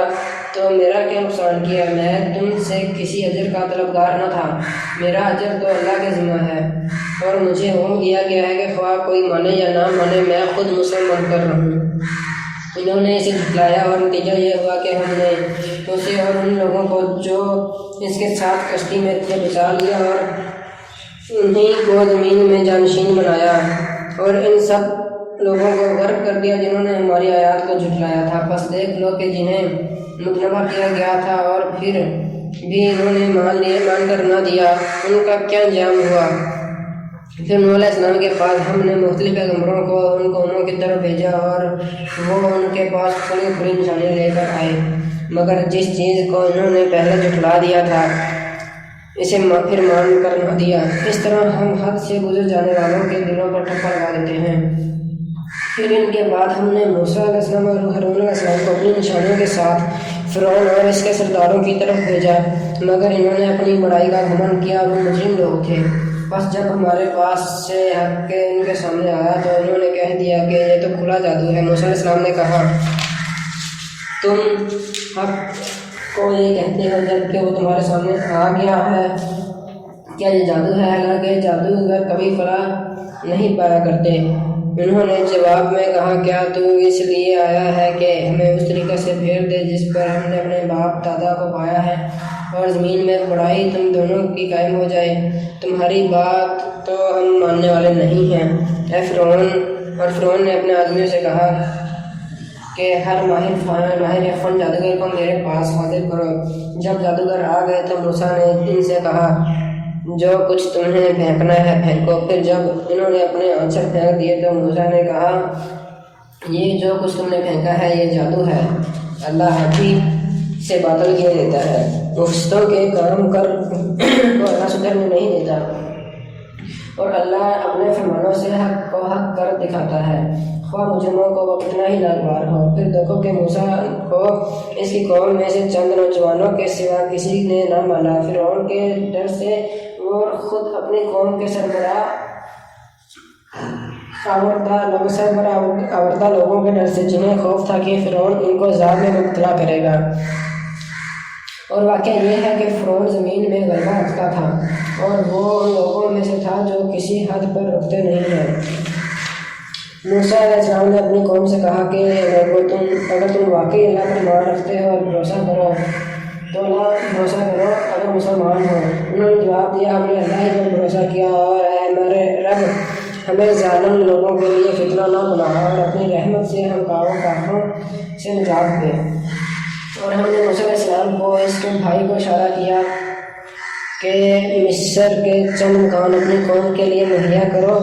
تو میرا کیا نقصان کیا؟ میں تم سے کسی اجر کا طلبگار نہ تھا، میرا اجر تو اللہ کے ذمہ ہے اور مجھے حکم دیا گیا ہے کہ خواہ کوئی مانے یا نہ مانے میں خود مسلمان کر رہوں۔ انہوں نے اسے جھٹلایا اور نتیجہ یہ ہوا کہ ہم نے اسے اور ان لوگوں کو جو اس کے ساتھ کشتی میں تھے بچا لیا اور انہیں کو زمین میں جانشین بنایا اور ان سب لوگوں کو غرق کر دیا جنہوں نے ہماری آیات کو جھٹلایا تھا۔ پس دیکھ لو کہ جنہیں متنبہ کیا گیا تھا اور پھر بھی انہوں نے مان کر نہ دیا، ان کا کیا انجام ہوا۔ پھر نوح علیہ السلام کے بعد ہم نے مختلف پیغمبروں کو ان قوموں کی طرف بھیجا اور وہ ان کے پاس کھلی نشانیاں لے کر آئے، مگر جس چیز کو انہوں نے پہلے جھٹلا دیا تھا اسے پھر مان کر نہ دیا۔ اس طرح ہم حد سے گزر جانے والوں کے دلوں پر ٹھپا لگا دیتے ہیں۔ پھر ان کے بعد ہم نے موسیٰ علیہ السلام اور ہارون علیہ السلام کو اپنی نشانیوں کے ساتھ فرعون اور اس کے سرداروں کی طرف بھیجا، مگر انہوں نے اپنی بڑائی کا گھمنڈ کیا اور وہ مجرم لوگ تھے۔ بس جب ہمارے پاس سے حق کے ان کے سامنے آیا تو انہوں نے کہہ دیا کہ یہ تو کھلا جادو ہے۔ موسیٰ علیہ السلام نے کہا تم حق کو یہ کہتے ہو جب کہ وہ تمہارے سامنے آ گیا ہے، کیا یہ جادو ہے؟ حالانکہ جادوگر کبھی فلاح نہیں پایا کرتے۔ انہوں نے جواب میں کہا کیا تو اس لیے آیا ہے کہ ہمیں اس طریقے سے پھیر دے جس پر ہم نے اپنے باپ دادا کو پایا ہے اور زمین میں بڑائی تم دونوں کی قائم ہو جائے؟ تمہاری بات تو ہم ماننے والے نہیں ہیں۔ اے فرعون، اور فرعون نے اپنے آدمیوں سے کہا کہ ہر ماہر فن جادوگر کو میرے پاس حاضر کرو۔ جب جادوگر آ گئے تو موسیٰ نے ان سے کہا جو کچھ تمہیں پھینکنا ہے پھینکو۔ پھر جب انہوں نے اپنے آنسر پھینک دیے تو موسیٰ نے کہا یہ جو کچھ تم نے پھینکا ہے یہ جادو ہے، اللہ ہاتھی سے باطل کیے دیتا ہے، مفسدوں کے کام کر کو اللہ سدھرنے نہیں دیتا اور اللہ اپنے فرمانوں سے حق کو حق کر دکھاتا ہے، خواہ مجرموں کو وہ کتنا ہی ناگوار ہو۔ پھر دیکھو کہ موسیٰ کو اس کی قوم میں سے چند نوجوانوں کے سوا کسی نے نہ مانا۔ فرعون کے ڈر سے وہ خود اپنی قوم کے سربراہ آوردہ لوگوں کے ڈر سے جنہیں خوف تھا کہ فرعون ان کو عذاب میں مبتلا کرے گا۔ اور واقعہ یہ ہے کہ فرعون زمین میں غلبہ رکھتا تھا اور وہ ان لوگوں میں سے تھا جو کسی حد پر رکتے نہیں ہیں۔ موسیٰ علیہ السلام نے اپنی قوم سے کہا کہ اگر تم واقعی اللہ پر ایمان رکھتے ہو اور بھروسہ کرو تو اگر مسلمان ہو۔ انہوں نے جواب دیا ہم نے اللہ ہی پر بھروسہ کیا اور اے ہمارے رب ہمیں ظالم لوگوں کے لیے فتنہ نہ بنا اور اپنی رحمت سے ہم کافروں سے نجات دے۔ اور ہم نے موسیٰ علیہ السلام کو اس کے بھائی کو اشارہ کیا کہ مصر کے چند مکان اپنی قوم کے لیے مہیا کرو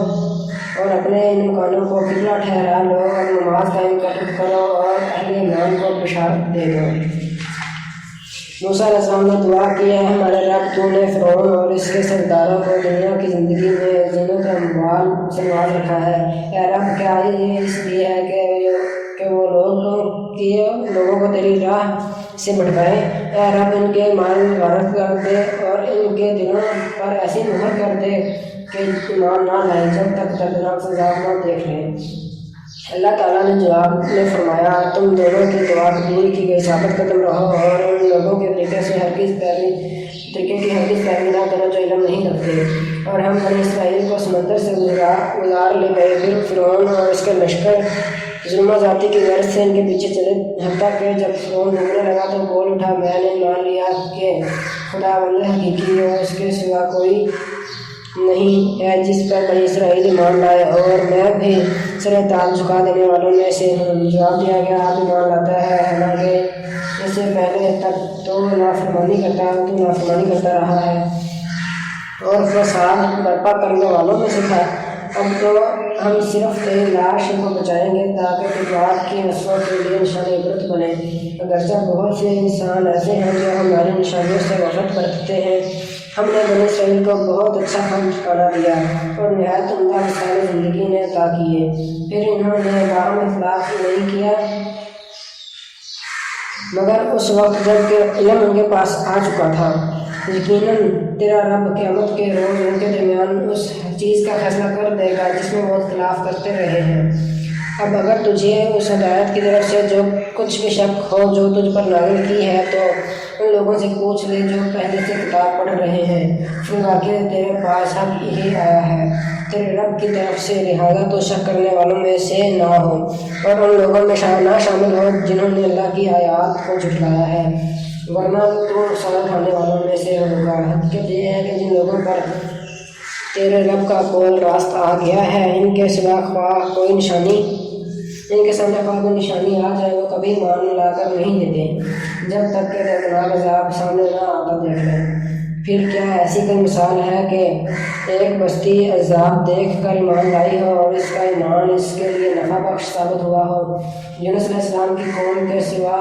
اور اپنے ان مکانوں کو قبلہ ٹھہرا لو اور نماز قائم کرو اور اہل ایمان کو بشارت دے دو۔ موسیٰ علیہ السلام نے دعا کی ہے ہمارے رب تو نے فرعون اور اس کے سرداروں کو دنیا کی زندگی میں زینت و اموال سے نواز رکھا ہے۔ اے رب کیا یہ اس لیے ہے کہ وہ لوگوں کو تیری راہ سے بھٹکائیں؟ اے رب ان کے مال غارت کر دے اور ان کے دلوں پر ایسی مہر کر دے کہ ایمان نہ لائے جب تک دردناک سزا نہ دیکھ لیں۔ اللہ تعالیٰ نے جواب میں فرمایا، تم دونوں کی دعا قبول کی گئی، ثابت قدم رہو اور ان لوگوں کے طریقے کی ہرگز پیروی نہ کرو جو علم نہیں رکھتے۔ اور ہم بنی اسرائیل کو سمندر سے گزار لے گئے، پھر فرعون اور اس کے لشکر ظلم و زیادتی کی غرض سے ان کے پیچھے چلے، حتیٰ کہ جب فرعون ڈوبنے لگا تو بول اٹھا، میں نے مان لیا کہ خداوند حقیقی اور اس کے سوا کوئی نہیں ہے جس پر بنی اسرائیل ایمان لائے، اور میں بھی سر تاج جھکا دینے والوں میں سے ہوں۔ جواب دیا گیا، آپ ایمان لاتا ہے، حالانکہ اس سے پہلے تک تو نافرمانی کرتا رہا ہے اور فساد برپا کرنے والوں میں سے تھا۔ اب تو ہم صرف تیری لاش کو بچائیں گے تاکہ تجوار کی نسلوں کے لیے نشان عبرت بنے۔ اگرچہ بہت سے انسان ایسے ہیں جو ہماری نشانیوں سے غفلت برتتے ہیں، ہم نے بنی اسرائیل کو بہت اچھا ٹھکانہ دیا اور نہایت عمدہ مثال زندگی نے عطا کیے۔ پھر انہوں نے باہم اخلاق نہیں کیا مگر اس وقت جب کہ علم ان کے پاس آ چکا تھا۔ یقیناً تیرا رب قیامت کے روز ان کے درمیان اس چیز کا فیصلہ کر دے گا جس میں وہ اختلاف کرتے رہے ہیں۔ اب اگر تجھے اس ہدایت کی طرف سے جو کچھ بھی شک ہو جو تجھ پر نازل کی ہے تو ان لوگوں سے پوچھ لے جو پہلے سے کتاب پڑھ رہے ہیں، پھر واقعی تیرے پاس حق یہی آیا ہے تیرے رب کی طرف سے، لہٰذا تو شک کرنے والوں میں سے نہ ہو اور ان لوگوں میں نہ شامل ہو جنہوں نے اللہ کی آیات کو جھٹلایا ہے، ورنہ تو سزا کھانے والوں میں سے ہوگا۔ حقیقت یہ ہے کہ جن لوگوں پر تیرے رب کا قول راست آ گیا ہے، ان کے سوا خواہ کوئی نشانی آ جائے وہ کبھی مان لا کر نہیں دیتے جب تک کہ دردناک عذاب سامنے نہ آتا دیکھ لیں۔ پھر کیا ایسی کوئی مثال ہے کہ ایک بستی عذاب دیکھ کر ایمان لائی ہو اور اس کا ایمان اس کے لیے نفع بخش ثابت ہوا ہو؟ یونس علیہ السلام کی قوم کے سوا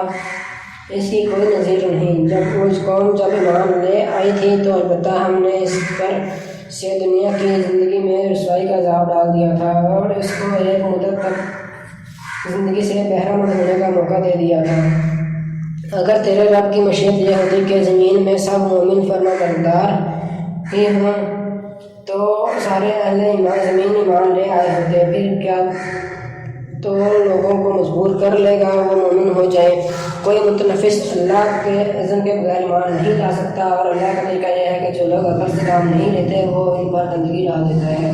اس کی کوئی نظیر نہیں۔ جب وہ قوم ایمان لے آئی تھی تو البتہ ہم نے اس پر سے دنیا کی زندگی میں رسوائی کا عذاب ڈال دیا تھا اور اس کو ایک مدت تک زندگی سے بہرہ مند ہونے کا موقع دے دیا تھا۔ اگر تیرے رب کی مشیت یہ ہوتی کہ زمین میں سب مومن فرما بردار ہی ہوں تو سارے اہل زمین ایمان لے آئے ہوتے، پھر کیا تو لوگوں کو مجبور کر لے گا وہ مومن ہو جائیں؟ کوئی متنفس اللہ کے اذن کے بغیر ایمان نہیں لا سکتا، اور اللہ کا طریقہ یہ ہے کہ جو لوگ عقل سے کام نہیں لیتے وہ ان پر گندگی ڈال دیتا ہے۔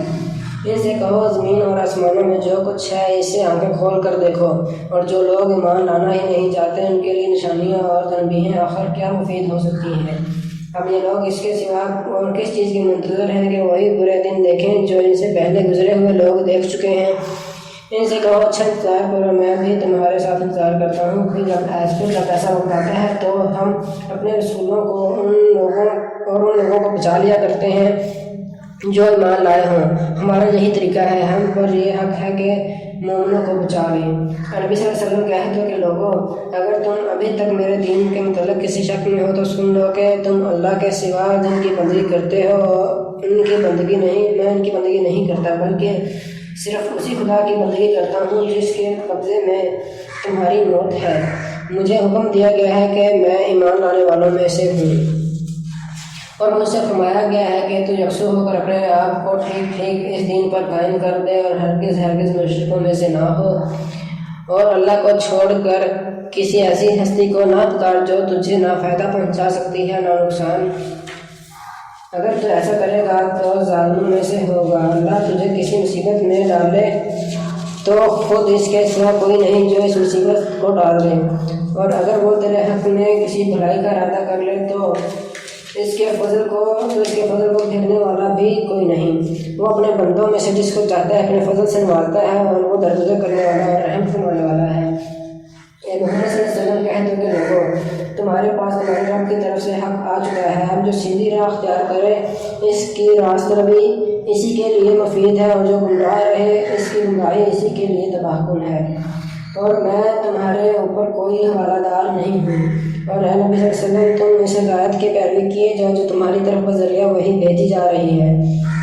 ان سے کہو زمین اور آسمانوں میں جو کچھ ہے اسے آنکھیں کھول کر دیکھو، اور جو لوگ ایمان لانا ہی نہیں چاہتے ان کے لیے نشانیاں اور تنبیہیں آخر کیا مفید ہو سکتی ہیں۔ اب یہ لوگ اس کے سوا اور کس چیز کے منتظر ہیں کہ وہی برے دن دیکھیں جو ان سے پہلے گزرے ہوئے لوگ دیکھ چکے ہیں؟ ان سے کہو اچھا انتظار کرو، میں بھی تمہارے ساتھ انتظار کرتا ہوں۔ پھر جب ایسا وقت آتا ہے تو ہم اپنے رسولوں کو ان لوگوں کو بچا لیا کرتے ہیں جو ایمان لائے ہوں۔ ہمارا یہی طریقہ ہے، ہم پر یہ حق ہے کہ مومنوں کو بچا لیں۔ نبی صلی اللہ علیہ وسلم کہہ دو کہ لوگوں، اگر تم ابھی تک میرے دین کے متعلق کسی شک میں ہو تو سن لو کہ تم اللہ کے سوا جن کی بندگی کرتے ہو میں ان کی بندگی نہیں کرتا، بلکہ صرف اسی خدا کی بندگی کرتا ہوں جس کے قبضے میں تمہاری موت ہے۔ مجھے حکم دیا گیا ہے کہ میں ایمان لانے والوں میں سے ہوں، اور مجھ سے فرمایا گیا ہے کہ تو یکسو ہو کر اپنے آپ کو ٹھیک اس دین پر قائم کر دے اور ہرگز مشرکوں میں سے نہ ہو، اور اللہ کو چھوڑ کر کسی ایسی ہستی کو نہ پکار جو تجھے نہ فائدہ پہنچا سکتی ہے نہ نقصان۔ اگر تو ایسا کرے گا تو ظالموں میں سے ہوگا۔ اللہ تجھے کسی مصیبت میں ڈالے تو خود اس کے سوا کوئی نہیں جو اس مصیبت کو ڈال دے، اور اگر وہ تیرے حق میں کسی بھلائی کا ارادہ کر لے تو اس کے فضل کو پھیرنے والا بھی کوئی نہیں۔ وہ اپنے بندوں میں سے جس کو چاہتا ہے اپنے فضل سے نوازتا ہے، اور وہ درگزر کرنے والا اور رحم فرمانے والا ہے۔ اے محمد صلی اللہ علیہ وسلم کہہ دو کہ لوگوں، تمہارے پاس تمہارے رب کی طرف سے حق آ چکا ہے، اب جو سیدھی راہ اختیار کرے اس کی راست ربی اسی کے لیے مفید ہے، اور جو گمراہ رہے اس کی گمراہی اسی کے لیے تباہ کن ہے۔ اور میں تمہارے اوپر کوئی حوالہ دار نہیں ہوں، اور اے نبی صلی اللہ علیہ وسلم تم اس ہدایت کی پیروی کیے جو تمہاری طرف بذریعہ وہی بھیجی جا رہی ہے،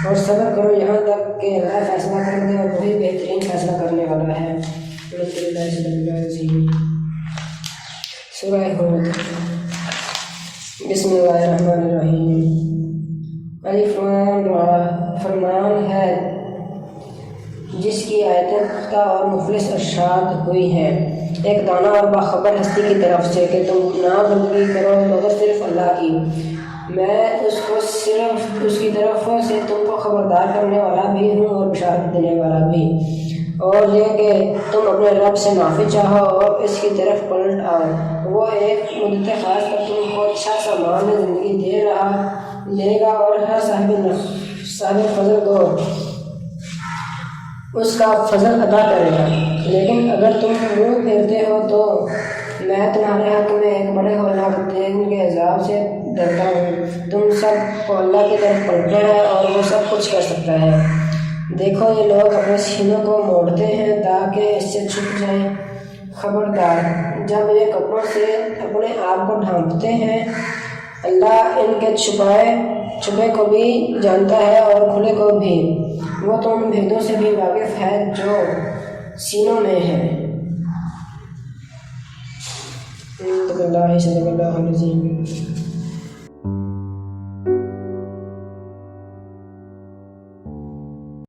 اور صبر کرو یہاں تک کہ اللہ فیصلہ کر دے، اور وہی بہترین فیصلہ کرنے والا ہے۔ سورہ ہود۔ بسم اللہ الرحمن الرحیم۔ یافتہ اور مفلس ارشاد ہوئی ہے ایک دانا اور باخبر ہستی کی طرف سے کہ تم نہ بندگی کرو مگر صرف اللہ کی، میں صرف اس کی طرف سے تم کو خبردار کرنے والا بھی ہوں اور بشارت دینے والا بھی، اور یہ کہ تم اپنے رب سے معافی چاہو اور اس کی طرف پلٹ آؤ، وہ ایک مدت خاص پر تم کو اچھا سامان زندگی دے گا اور ہر صاحب فضل کو اس کا فضل ادا کرے گا، لیکن اگر تم منہ پھیرتے ہو تو میں تمہارے حق میں ایک بڑے ہولناک دن کے عذاب سے ڈرتا ہوں۔ تم سب کو اللہ کی طرف پلٹنا ہے اور وہ سب کچھ کر سکتا ہے۔ دیکھو یہ لوگ اپنے سینوں کو موڑتے ہیں تاکہ اس سے چھپ جائیں، خبردار جب یہ کپڑوں سے اپنے آپ کو ڈھانپتے ہیں، اللہ ان کے چھپے کو بھی جانتا ہے اور کھلے کو بھی، وہ تو ان بھیدوں سے بھی واقف ہے جو سینوں میں ہیں۔ صدق اللہ العظیم۔